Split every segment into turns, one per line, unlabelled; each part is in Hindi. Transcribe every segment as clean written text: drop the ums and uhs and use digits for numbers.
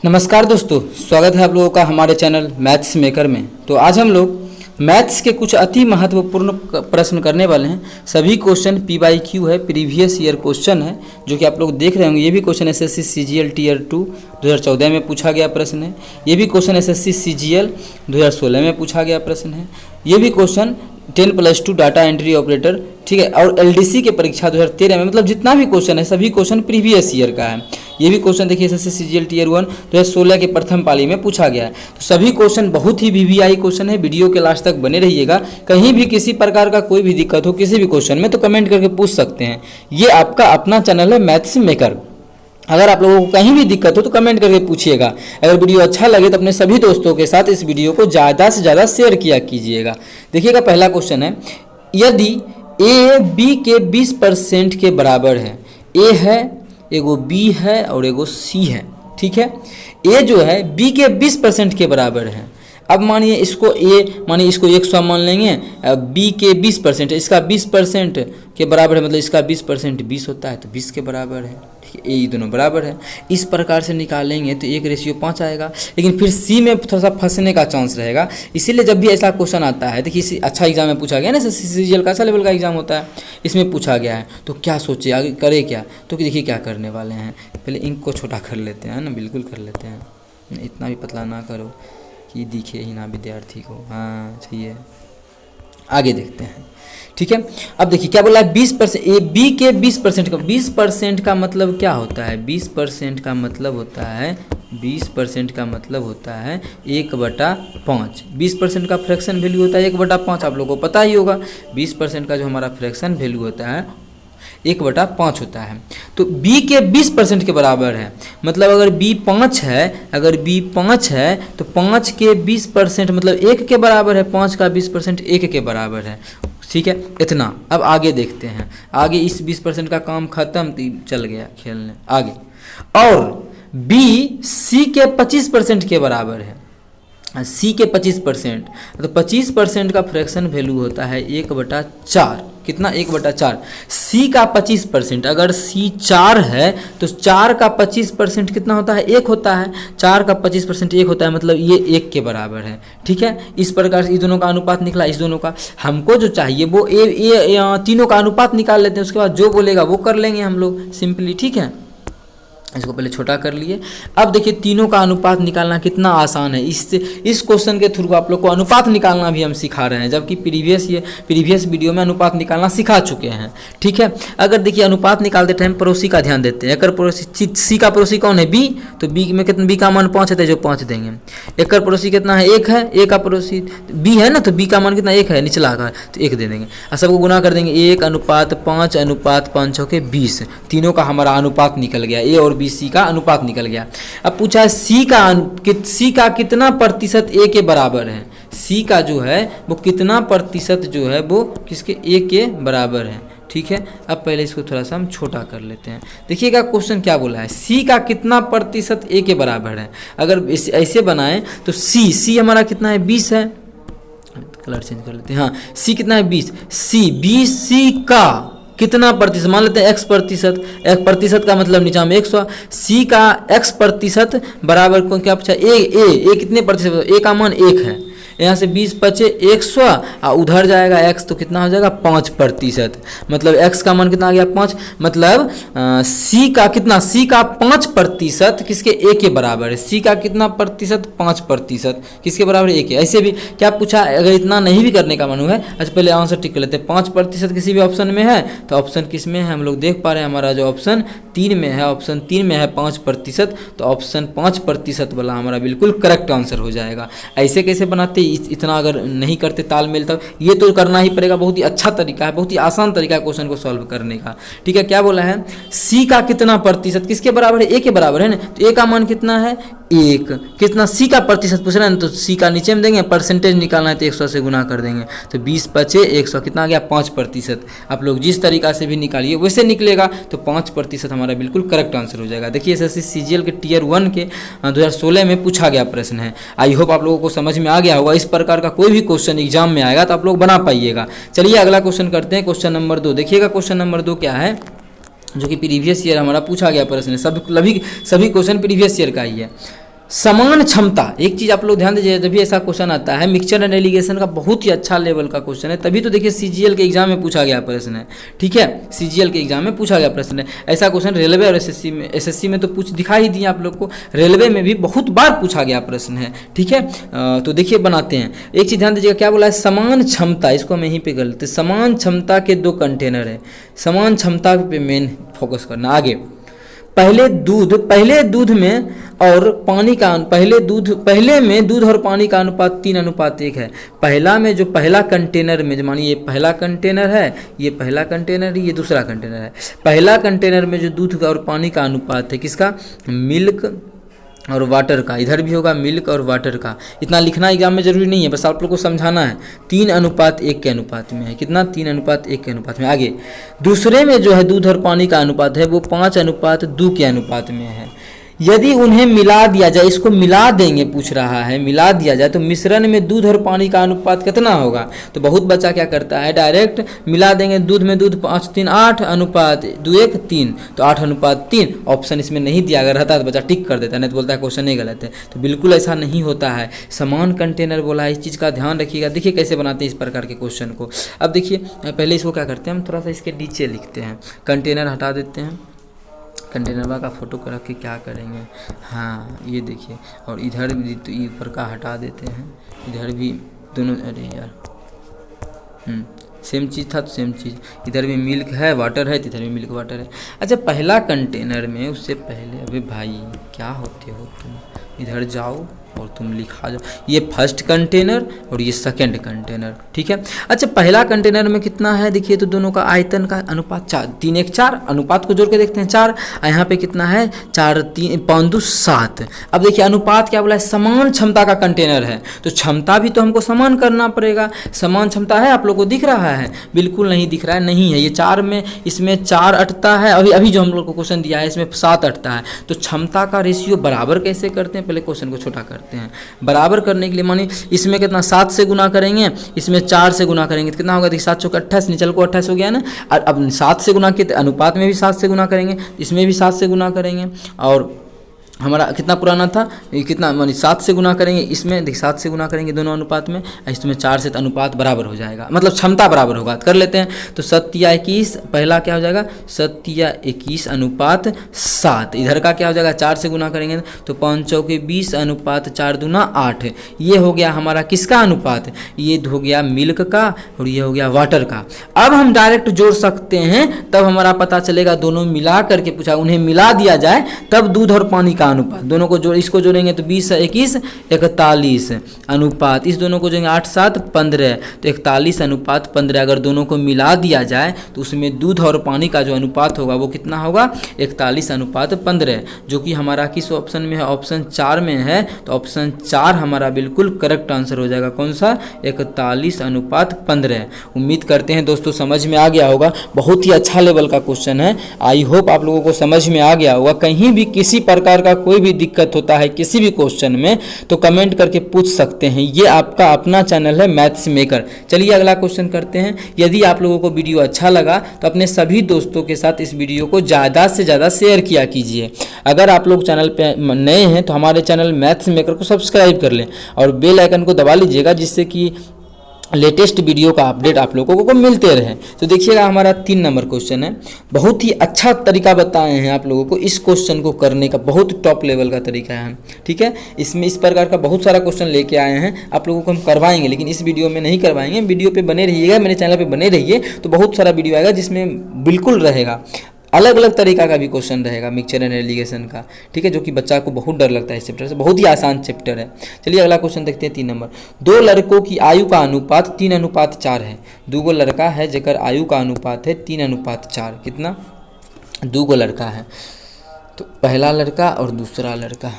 नमस्कार दोस्तों, स्वागत है आप लोगों का हमारे चैनल मैथ्स मेकर में। तो आज हम लोग मैथ्स के कुछ अति महत्वपूर्ण प्रश्न करने वाले हैं। सभी क्वेश्चन PYQ है, प्रीवियस ईयर क्वेश्चन है, जो कि आप लोग देख रहे होंगे। ये भी क्वेश्चन SSC CGL Tier 2 2014 में पूछा गया प्रश्न है। ये भी क्वेश्चन SSC CGL 2016 में पूछा गया प्रश्न है। ये भी क्वेश्चन 10+2 डाटा एंट्री ऑपरेटर, ठीक है, और LDC के परीक्षा 2013 में, मतलब जितना भी क्वेश्चन है सभी क्वेश्चन प्रीवियस ईयर का है। ये भी क्वेश्चन देखिए SSC CGL Tier 1 2016 के प्रथम पाली में पूछा गया है। तो सभी क्वेश्चन बहुत ही VVI क्वेश्चन है। वीडियो के लास्ट तक बने रहिएगा। कहीं भी किसी प्रकार का कोई भी दिक्कत हो किसी भी क्वेश्चन में तो कमेंट करके पूछ सकते हैं। ये आपका अपना चैनल है मैथ्स मेकर। अगर आप लोगों को कहीं भी दिक्कत हो तो कमेंट करके पूछिएगा। अगर वीडियो अच्छा लगे तो अपने सभी दोस्तों के साथ इस वीडियो को ज़्यादा से ज़्यादा शेयर किया कीजिएगा। देखिएगा, पहला क्वेश्चन है, यदि A B के 20% के बराबर है, A है, एगो B है और एगो C है, ठीक है। A जो है B के 20% के बराबर है। अब मानिए इसको मानिए इसको 100 मान लेंगे, B के 20% है, इसका 20% के बराबर है, मतलब इसका 20% 20 होता है तो 20 के बराबर है, ठीक है। ये दोनों बराबर है। इस प्रकार से निकालेंगे तो 1:5 आएगा। लेकिन फिर C में थोड़ा सा फंसने का चांस रहेगा। इसीलिए जब भी ऐसा क्वेश्चन आता है, देखिए इसी अच्छा एग्जाम में पूछा गया ना, CGL का अच्छा लेवल का एग्जाम होता है, इसमें पूछा गया है, तो क्या सोचे आगे करे क्या। तो देखिए क्या करने वाले हैं, पहले इंक को छोटा कर लेते हैं ना, बिल्कुल कर लेते हैं, इतना भी पतला ना करो कि दिखे ही ना विद्यार्थी को। हाँ चाहिए, आगे देखते हैं, ठीक है। अब देखिए क्या बोला है, 20%, ए बी के 20% का 20% का मतलब क्या होता है, 20% का मतलब होता है 20% का मतलब होता है 1/5। 20% का फ्रैक्शन वैल्यू होता है 1/5, आप लोगों को पता ही होगा। 20% का जो हमारा फ्रैक्शन वैल्यू होता है 1/5 होता है। तो B के 20% के बराबर है, मतलब अगर B 5 है, तो 5 के 20% मतलब 1 के बराबर है। 5 का 20% 1 के बराबर है, ठीक है। इतना। अब आगे देखते हैं, आगे इस 20% का काम खत्म, चल गया खेलने आगे। और B C के 25% के बराबर है, C के 25%, तो 25% का फ्रैक्शन वैल्यू होता है 1/4। कितना, 1/4। C का 25%, अगर C 4 है तो 4 का 25% कितना होता है, 1 होता है। 4 का 25% 1 होता है, मतलब ये 1 के बराबर है, ठीक है। इस प्रकार से इस दोनों का अनुपात निकला। इस दोनों का हमको जो चाहिए वो तीनों का अनुपात निकाल लेते हैं, उसके बाद जो बोलेगा वो कर लेंगे हम लोग सिंपली, ठीक है। इसको पहले छोटा कर लिए। अब देखिए तीनों का अनुपात निकालना कितना आसान है। इस क्वेश्चन के थ्रू आप लोग को अनुपात निकालना भी हम सिखा रहे हैं, जबकि प्रीवियस वीडियो में अनुपात निकालना सिखा चुके हैं, ठीक है। अगर देखिए अनुपात निकालते टाइम पड़ोसी का ध्यान देते हैं। एकर पड़ोसी C का पड़ोसी कौन है, B, तो B में कितना, B का मान 5 है, जो 5 देंगे। एकर पड़ोसी कितना है, 1 है। A का पड़ोसी B है ना, तो B का मान कितना, 1 है, निचला आकर, तो 1 दे देंगे और सबको गुना कर देंगे। 1:5 अनुपात 5 6 20। तीनों का हमारा अनुपात निकल गया, A और C का अनुपात निकल गया। अब पूछा है C का कितना प्रतिशत A के बराबर है। C का जो है वो कितना प्रतिशत जो है वो किसके, A के बराबर है, ठीक है। अब पहले इसको थोड़ा सा हम छोटा कर लेते हैं। देखिएगा क्वेश्चन क्या बोला है, C का कितना प्रतिशत A के बराबर है। अगर ऐसे बनाएं तो C हमारा कितना है, 20 है। कलर चेंज कर लेते हैं। हाँ, C कितना है, 20। C का कितना प्रतिशत, मान लेते हैं x प्रतिशत। एक प्रतिशत का मतलब नीचा में 100। C का x प्रतिशत बराबर को क्या पूछा, A कितने प्रतिशत, A का मान 1 है। यहाँ से 20 बचे 100 और उधर जाएगा x, तो कितना हो जाएगा 5%। मतलब x का मान कितना आ गया, 5। मतलब C का कितना, C का 5% किसके, A के बराबर है। C का कितना प्रतिशत, 5% किसके बराबर है, A के। ऐसे भी क्या पूछा, अगर इतना नहीं भी करने का मन है, अच्छा पहले आंसर टिक कर लेते हैं। 5% किसी भी ऑप्शन में है तो ऑप्शन किस में है, हम लोग देख पा रहे हैं हमारा जो ऑप्शन 3 में है, ऑप्शन 3 में है 5%, तो ऑप्शन 5% वाला हमारा बिल्कुल करेक्ट आंसर हो जाएगा। ऐसे कैसे बनाते, इतना अगर नहीं करते तालमेल, तब ये तो करना ही पड़ेगा। बहुत ही अच्छा तरीका है, बहुत ही आसान तरीका है क्वेश्चन को सॉल्व करने का, ठीक है। क्या बोला है, C का कितना प्रतिशत किसके बराबर है, A के बराबर है ना, तो A का मान कितना है, 1। कितना C का प्रतिशत पूछ रहे हैं, तो C का नीचे में देंगे, परसेंटेज निकालना है तो 100 से गुना कर देंगे, तो 20 बचे 100, कितना आ गया, 5%। आप लोग जिस तरीका से भी निकालिए वैसे निकलेगा, तो 5% हमारा बिल्कुल करेक्ट आंसर हो जाएगा। देखिए SSC CGL के Tier 1 के 2016 में पूछा गया प्रश्न है। आई होप आप लोगों को समझ में आ गया होगा। इस प्रकार का कोई भी क्वेश्चन एग्जाम में आएगा तो आप लोग बना पाइएगा। चलिए अगला क्वेश्चन करते हैं, क्वेश्चन नंबर 2। देखिएगा क्वेश्चन नंबर 2 क्या है, जो कि प्रीवियस ईयर हमारा पूछा गया प्रश्न है। सभी क्वेश्चन प्रीवियस ईयर का ही है। समान क्षमता, एक चीज़ आप लोग ध्यान दीजिए, जब भी ऐसा क्वेश्चन आता है मिक्सचर एंड एलिगेशन का बहुत ही अच्छा लेवल का क्वेश्चन है, तभी तो देखिए सीजीएल के एग्जाम में पूछा गया प्रश्न है। ठीक है, सीजीएल के एग्जाम में पूछा गया प्रश्न है। ऐसा क्वेश्चन रेलवे और एसएससी में तो पूछ दिखा ही दिए आप लोग को, रेलवे में भी बहुत बार पूछा गया प्रश्न है। ठीक है, तो देखिए बनाते हैं। एक चीज़ ध्यान दीजिएगा, क्या बोला है, समान क्षमता, इसको हम यहीं पे कर लेते, समान क्षमता के 2 कंटेनर है, समान क्षमता पे मेन फोकस करना। आगे, पहले दूध में और पानी का पहले में दूध और पानी का अनुपात 3:1 है। पहला में जो पहला कंटेनर में, जो मानिए ये पहला कंटेनर है, ये पहला कंटेनर, ये दूसरा कंटेनर है। पहला कंटेनर में जो दूध का और पानी का अनुपात है किसका, मिल्क और वाटर का, इधर भी होगा मिल्क और वाटर का। इतना लिखना एग्जाम में जरूरी नहीं है, बस आप लोग को समझाना है। 3:1 के अनुपात में है, कितना, 3:1 के अनुपात में। आगे, दूसरे में जो है दूध और पानी का अनुपात है वो 5:2 के अनुपात में है। यदि उन्हें मिला दिया जाए, इसको मिला देंगे पूछ रहा है, मिला दिया जाए तो मिश्रण में दूध और पानी का अनुपात कितना होगा। तो बहुत बच्चा क्या करता है, डायरेक्ट मिला देंगे, दूध में दूध 5 3 8:2:1 3, तो 8:3। ऑप्शन इसमें नहीं दिया, अगर रहता तो बच्चा टिक कर देता, नहीं तो बोलता है क्वेश्चन नहीं गलत है। तो बिल्कुल ऐसा नहीं होता है, समान कंटेनर बोला है, इस चीज़ का ध्यान रखिएगा। देखिए कैसे बनाते हैं इस प्रकार के क्वेश्चन को। अब देखिए पहले इसको क्या करते हैं, हम थोड़ा सा इसके नीचे लिखते हैं, कंटेनर हटा देते हैं, कंटेनर का फोटो कर रख के क्या करेंगे, हाँ ये देखिए, और इधर भी तो ऊपर का हटा देते हैं, इधर भी दोनों, अरे यार सेम चीज़ था तो सेम चीज़, इधर भी मिल्क है वाटर है तो इधर भी मिल्क वाटर है। अच्छा, पहला कंटेनर में, उससे पहले, अबे भाई क्या होते हो तुम, इधर जाओ और तुम लिखा जाओ, ये फर्स्ट कंटेनर और ये सेकंड कंटेनर। ठीक है, अच्छा पहला कंटेनर में कितना है देखिए, तो दोनों का आयतन का अनुपात 4 3:1 अनुपात को जोड़ के देखते हैं 4, यहाँ पे कितना है 4 3 5 7। अब देखिए अनुपात क्या बोला है, समान क्षमता का कंटेनर है, तो क्षमता भी तो हमको समान करना पड़ेगा। समान क्षमता है, आप लोग को दिख रहा है, बिल्कुल नहीं दिख रहा है, नहीं है, ये 4 में, इसमें 4 अटता है, अभी जो हम लोग को क्वेश्चन दिया है इसमें 7 अटता है। तो क्षमता का रेशियो बराबर कैसे करते हैं, पहले क्वेश्चन को छोटा करते हैं। बराबर करने के लिए मानिए इसमें कितना 7 से गुना करेंगे, इसमें 4 से गुना करेंगे तो कितना होगा, देखिए 7 चौक 28, निचल को 28 हो गया ना। और अब 7 से गुना के अनुपात में भी 7 से गुना करेंगे, इसमें भी 7 से गुना करेंगे, और हमारा कितना पुराना था, ये कितना मानी 7 से गुना करेंगे, इसमें देखिए 7 से गुना करेंगे दोनों अनुपात में, इसमें 4 से, तो अनुपात बराबर हो जाएगा, मतलब क्षमता बराबर होगा। कर लेते हैं, तो 7:21, पहला क्या हो जाएगा 7:21:7। इधर का क्या हो जाएगा, 4 से गुना करेंगे तो 5 चौके 20 अनुपात 4 दूना 8। ये हो गया हमारा किसका अनुपात, ये हो गया मिल्क का और ये हो गया वाटर का। अब हम डायरेक्ट जोड़ सकते हैं, तब हमारा पता चलेगा, दोनों मिला करके पूछा, उन्हें मिला दिया जाए तब दूध और पानी का अनुपात, दोनों को जोड़, इसको जोड़ेंगे तो 20 21 41 अनुपात, इस दोनों को जोड़ेंगे 8 7 15, तो 41:15। अगर दोनों को मिला दिया जाए तो उसमें दूध और पानी का जो अनुपात होगा वो कितना होगा, 41:15, जो कि हमारा किस ऑप्शन में है, ऑप्शन 4 में है। तो ऑप्शन 4 हमारा बिल्कुल करेक्ट आंसर हो जाएगा, कौन सा, 41:15। उम्मीद करते हैं दोस्तों समझ में आ गया होगा, बहुत ही अच्छा लेवल का क्वेश्चन है, आई होप आप लोगों को समझ में आ गया होगा। कहीं भी किसी प्रकार का कोई भी दिक्कत होता है किसी भी क्वेश्चन में तो कमेंट करके पूछ सकते हैं, ये आपका अपना चैनल है मैथ्स मेकर। चलिए अगला क्वेश्चन करते हैं। यदि आप लोगों को वीडियो अच्छा लगा तो अपने सभी दोस्तों के साथ इस वीडियो को ज़्यादा से ज़्यादा शेयर किया कीजिए। अगर आप लोग चैनल पे नए हैं तो हमारे चैनल मैथ्स मेकर को सब्सक्राइब कर लें और बेल आइकन को दबा लीजिएगा, जिससे कि लेटेस्ट वीडियो का अपडेट आप लोगों को मिलते रहे। तो देखिएगा हमारा 3 नंबर क्वेश्चन है, बहुत ही अच्छा तरीका बताए हैं आप लोगों को, इस क्वेश्चन को करने का बहुत टॉप लेवल का तरीका है। ठीक है, इसमें इस प्रकार का बहुत सारा क्वेश्चन लेके आए हैं, आप लोगों को हम करवाएंगे, लेकिन इस वीडियो में नहीं करवाएंगे। वीडियो पे बने रहिएगा, मेरे चैनल पे बने रहिए, तो बहुत सारा वीडियो आएगा जिसमें बिल्कुल रहेगा अलग अलग तरीका का भी क्वेश्चन रहेगा मिक्सचर एंड एलिगेशन का। ठीक है, जो कि बच्चा को बहुत डर लगता है इस चैप्टर से, बहुत ही आसान चैप्टर है। चलिए अगला क्वेश्चन देखते हैं 3 नंबर। 2 लड़कों की आयु का अनुपात 3:4 है। 2 लड़का है जेकर आयु का अनुपात है 3:4, कितना, 2 लड़का है, तो पहला लड़का और दूसरा लड़का,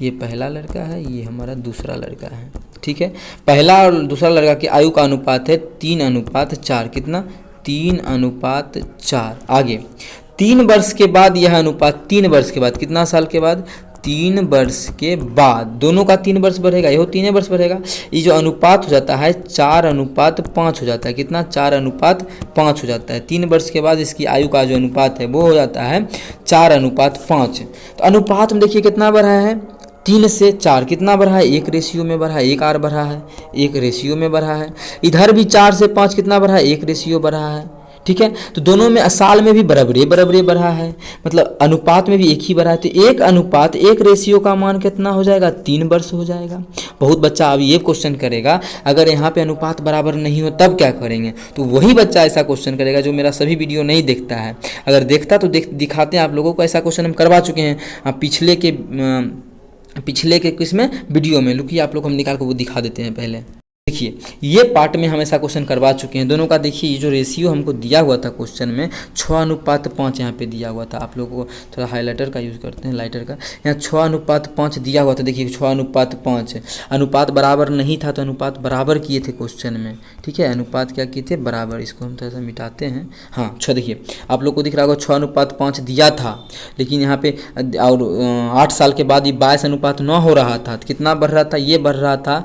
ये पहला लड़का है, ये हमारा दूसरा लड़का है। ठीक है, पहला और दूसरा लड़का की आयु का अनुपात है 3:4, कितना, 3:4। आगे 3 वर्ष के बाद यह अनुपात, 3 वर्ष के बाद, कितना साल के बाद, 3 वर्ष के बाद, दोनों का 3 वर्ष बढ़ेगा, यहो 3 वर्ष बढ़ेगा। ये जो अनुपात हो जाता है 4:5 हो जाता है, कितना 4:5 हो जाता है। 3 वर्ष के बाद इसकी आयु का जो अनुपात है वो हो जाता है 4:5। तो अनुपात में देखिए कितना बढ़ा है, 3 से 4 कितना बढ़ा है, 1 रेशियो में बढ़ा है, 1 आर बढ़ा है, 1 रेशियो में बढ़ा है। इधर भी 4 से 5 कितना बढ़ा है, 1 रेशियो बढ़ा है। ठीक है, तो दोनों में साल में भी बराबरी बराबरी बढ़ा है, मतलब अनुपात में भी एक ही बढ़ा है। तो 1 अनुपात 1 रेशियो का मान कितना हो जाएगा, 3 वर्ष हो जाएगा। बहुत बच्चा अब ये क्वेश्चन करेगा, अगर यहाँ पे अनुपात बराबर नहीं हो तब क्या करेंगे, तो वही बच्चा ऐसा क्वेश्चन करेगा जो मेरा सभी वीडियो नहीं देखता है। अगर देखता तो दिखाते हैं आप लोगों को, ऐसा क्वेश्चन हम करवा चुके हैं पिछले के किस में वीडियो में। लुकिए आप लोग हम निकाल कर वो दिखा देते हैं। पहले देखिए ये पार्ट में हम ऐसा क्वेश्चन करवा चुके हैं। दोनों का देखिए ये जो रेशियो हमको दिया हुआ था क्वेश्चन में 6:5 यहाँ पे दिया हुआ था। आप लोगों को थोड़ा हाइलाइटर का यूज़ करते हैं, लाइटर का। यहाँ 6:5 दिया हुआ था, देखिए 6:5। अनुपात बराबर नहीं था तो अनुपात बराबर किए थे क्वेश्चन में। ठीक है, अनुपात क्या किए थे, बराबर। इसको हम थोड़ा सा मिटाते हैं। हाँ 6, देखिए आप लोग को दिख रहा होगा 6:5 दिया था, लेकिन यहाँ पे और 8 साल के बाद ये 22:9 हो रहा था। कितना बढ़ रहा था, ये बढ़ रहा था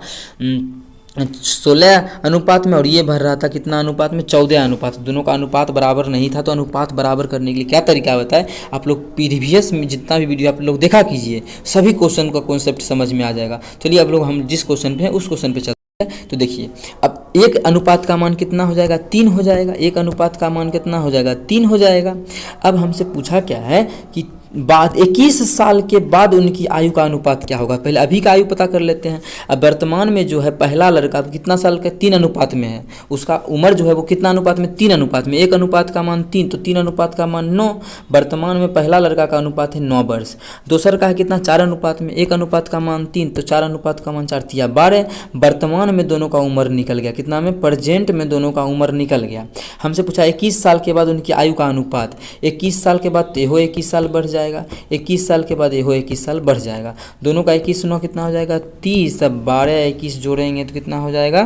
16 अनुपात में, और ये भर रहा था कितना अनुपात में, 14 अनुपात। दोनों का अनुपात बराबर नहीं था। तो अनुपात बराबर करने के लिए क्या तरीका होता है, आप लोग प्रीवियस में जितना भी वीडियो आप लोग देखा कीजिए, सभी क्वेश्चन का कॉन्सेप्ट समझ में आ जाएगा। चलिए अब लोग हम जिस क्वेश्चन पे हैं उस क्वेश्चन पे चलते हैं। तो देखिए अब 1 अनुपात का मान कितना हो जाएगा, 3 हो जाएगा। 1 अनुपात का मान कितना हो जाएगा, 3 हो जाएगा। अब हमसे पूछा क्या है कि बाद 21 साल के बाद उनकी आयु का अनुपात क्या होगा। पहले अभी का आयु पता कर लेते हैं। अब वर्तमान में जो है पहला लड़का कितना साल का, 3 अनुपात में है। उसका उम्र जो है वो कितना अनुपात में, 3 अनुपात में। 1 अनुपात का मान 3, तो 3 अनुपात का मान 9। वर्तमान में पहला लड़का का अनुपात है 9 वर्ष। दूसर का है कितना, 4 अनुपात में। 1 अनुपात का मान 3, तो 4 अनुपात का मान 4 3 12। वर्तमान में दोनों का उम्र निकल गया, कितना में, प्रेजेंट में दोनों का उम्र निकल गया। हमसे पूछा 21 साल के बाद उनकी आयु का अनुपात। 21 साल के बाद हो 21 साल बढ़ जाएगा, 21 साल के बाद ये हो 21 साल बढ़ जाएगा। दोनों का 21 9 कितना हो जाएगा, 30। अब 12 21 जोड़ेंगे तो कितना हो जाएगा,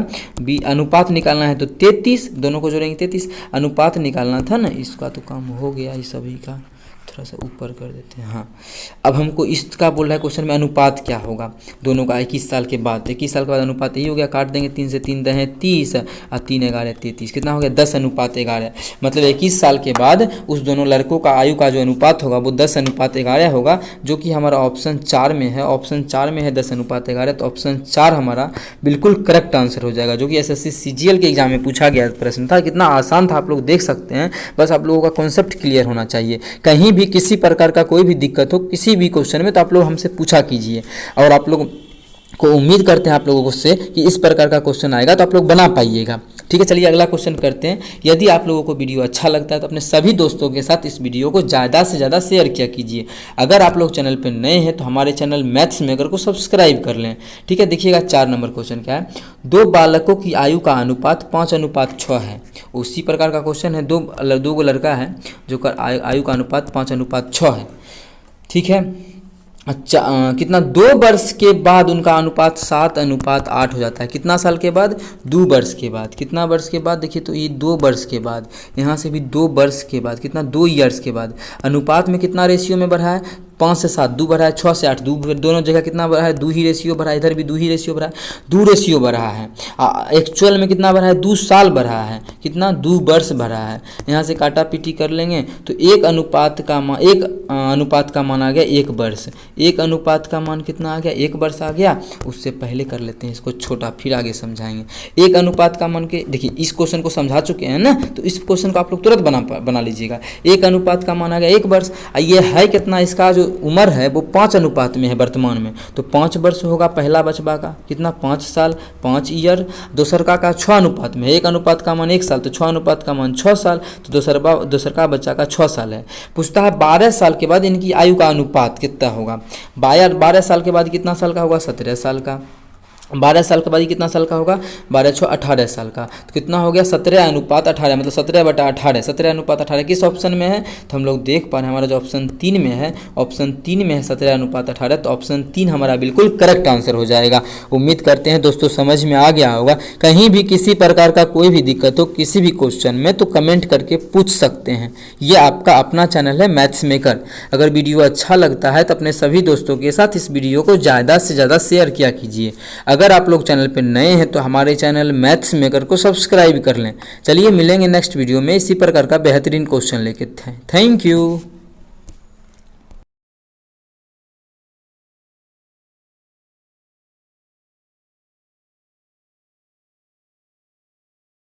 अनुपात निकालना है तो 33, दोनों को जोड़ेंगे 33। अनुपात निकालना था ना, इसका तो काम हो गया इस सभी का। थोड़ा सा ऊपर कर देते हैं। हाँ अब हमको इसका बोल रहा है क्वेश्चन में अनुपात क्या होगा दोनों का 21 साल के बाद। 21 साल के बाद अनुपात यही हो गया, काट देंगे 3 से 3 दहें 30 और 3 11 33, कितना हो गया 10:11। मतलब 21 साल के बाद उस दोनों लड़कों का आयु का जो अनुपात होगा वो 10:11 होगा, जो कि हमारा ऑप्शन 4 में है। ऑप्शन 4 में है 10:11, तो ऑप्शन 4 हमारा बिल्कुल करेक्ट आंसर हो जाएगा, जो कि SSC CGL के एग्जाम में पूछा गया प्रश्न था। कितना आसान था आप लोग देख सकते हैं। बस आप लोगों का कॉन्सेप्ट क्लियर होना चाहिए। कहीं भी किसी प्रकार का कोई भी दिक्कत हो किसी भी क्वेश्चन में तो आप लोग हमसे पूछा कीजिए, और आप लोग को उम्मीद करते हैं आप लोगों से कि इस प्रकार का क्वेश्चन आएगा तो आप लोग बना पाइएगा। ठीक है, चलिए अगला क्वेश्चन करते हैं। यदि आप लोगों को वीडियो अच्छा लगता है तो अपने सभी दोस्तों के साथ इस वीडियो को ज़्यादा से ज़्यादा शेयर किया कीजिए। अगर आप लोग चैनल पर नए हैं तो हमारे चैनल मैथ्स मेकर को सब्सक्राइब कर लें। ठीक है, देखिएगा 4 नंबर क्वेश्चन क्या है, 2 बालकों की आयु का अनुपात 5:6 है। उसी प्रकार का क्वेश्चन है, 2 लड़का है जो आयु का अनुपात 5:6 है। ठीक है, अच्छा कितना 2 वर्ष के बाद उनका अनुपात 7:8 हो जाता है। कितना साल के बाद, 2 वर्ष के बाद। कितना वर्ष के बाद, देखिए तो ये 2 वर्ष के बाद, यहाँ से भी 2 वर्ष के बाद, कितना 2 ईयर्स के बाद। अनुपात में कितना रेशियो में बढ़ा है, 5 से 7, 2 बढ़ा है, 6 से 8, 2 दोनों जगह कितना बढ़ा है, 2 ही रेशियो बढ़ा है। इधर भी 2 ही रेशियो बढ़ा है, 2 रेशियो बढ़ा है। एक्चुअल में कितना बढ़ा है, 2 साल बढ़ा है। कितना, 2 वर्ष बढ़ा है। यहाँ से काटा पीटी कर लेंगे तो 1 अनुपात का मान आ गया 1 वर्ष। 1 अनुपात का मान कितना आ गया, 1 वर्ष आ गया। उससे पहले कर लेते हैं इसको छोटा, फिर आगे समझाएंगे। 1 अनुपात का मान के देखिए इस क्वेश्चन को समझा चुके हैं ना, तो इस क्वेश्चन को आप लोग तुरंत बना लीजिएगा। 1 अनुपात का मान आ गया 1 वर्ष। ये है कितना, इसका जो उम्र है वो 5 अनुपात में है वर्तमान में, तो 5 वर्ष होगा पहला बचवा का। कितना, 5 साल, 5 ईयर। दूसर का 6 अनुपात में, 1 अनुपात का मान 1 साल, तो 6 अनुपात का मान 6 साल, तो दूसर का बच्चा का 6 साल है। पूछता है 12 साल के बाद इनकी आयु का अनुपात कितना होगा। 12 साल के बाद कितना साल का होगा, 17 साल का। 12 साल के बाद ये कितना साल का होगा, 12 छः 18 साल का। तो कितना हो गया 17:18, मतलब 17/18, 17:18 किस ऑप्शन में है, तो हम लोग देख पा रहे हैं हमारा जो ऑप्शन 3 में है, ऑप्शन 3 में है 17:18, तो ऑप्शन 3 हमारा बिल्कुल करेक्ट आंसर हो जाएगा। उम्मीद करते हैं दोस्तों समझ में आ गया होगा। कहीं भी किसी प्रकार का कोई भी दिक्कत हो किसी भी क्वेश्चन में तो कमेंट करके पूछ सकते हैं। ये आपका अपना चैनल है मैथ्स मेकर। अगर वीडियो अच्छा लगता है तो अपने सभी दोस्तों के साथ इस वीडियो को ज़्यादा से ज़्यादा शेयर किया कीजिए। अगर आप लोग चैनल पर नए हैं तो हमारे चैनल मैथ्स मेकर को सब्सक्राइब कर लें। चलिए मिलेंगे नेक्स्ट वीडियो में इसी प्रकार का बेहतरीन क्वेश्चन लेके। Thank you.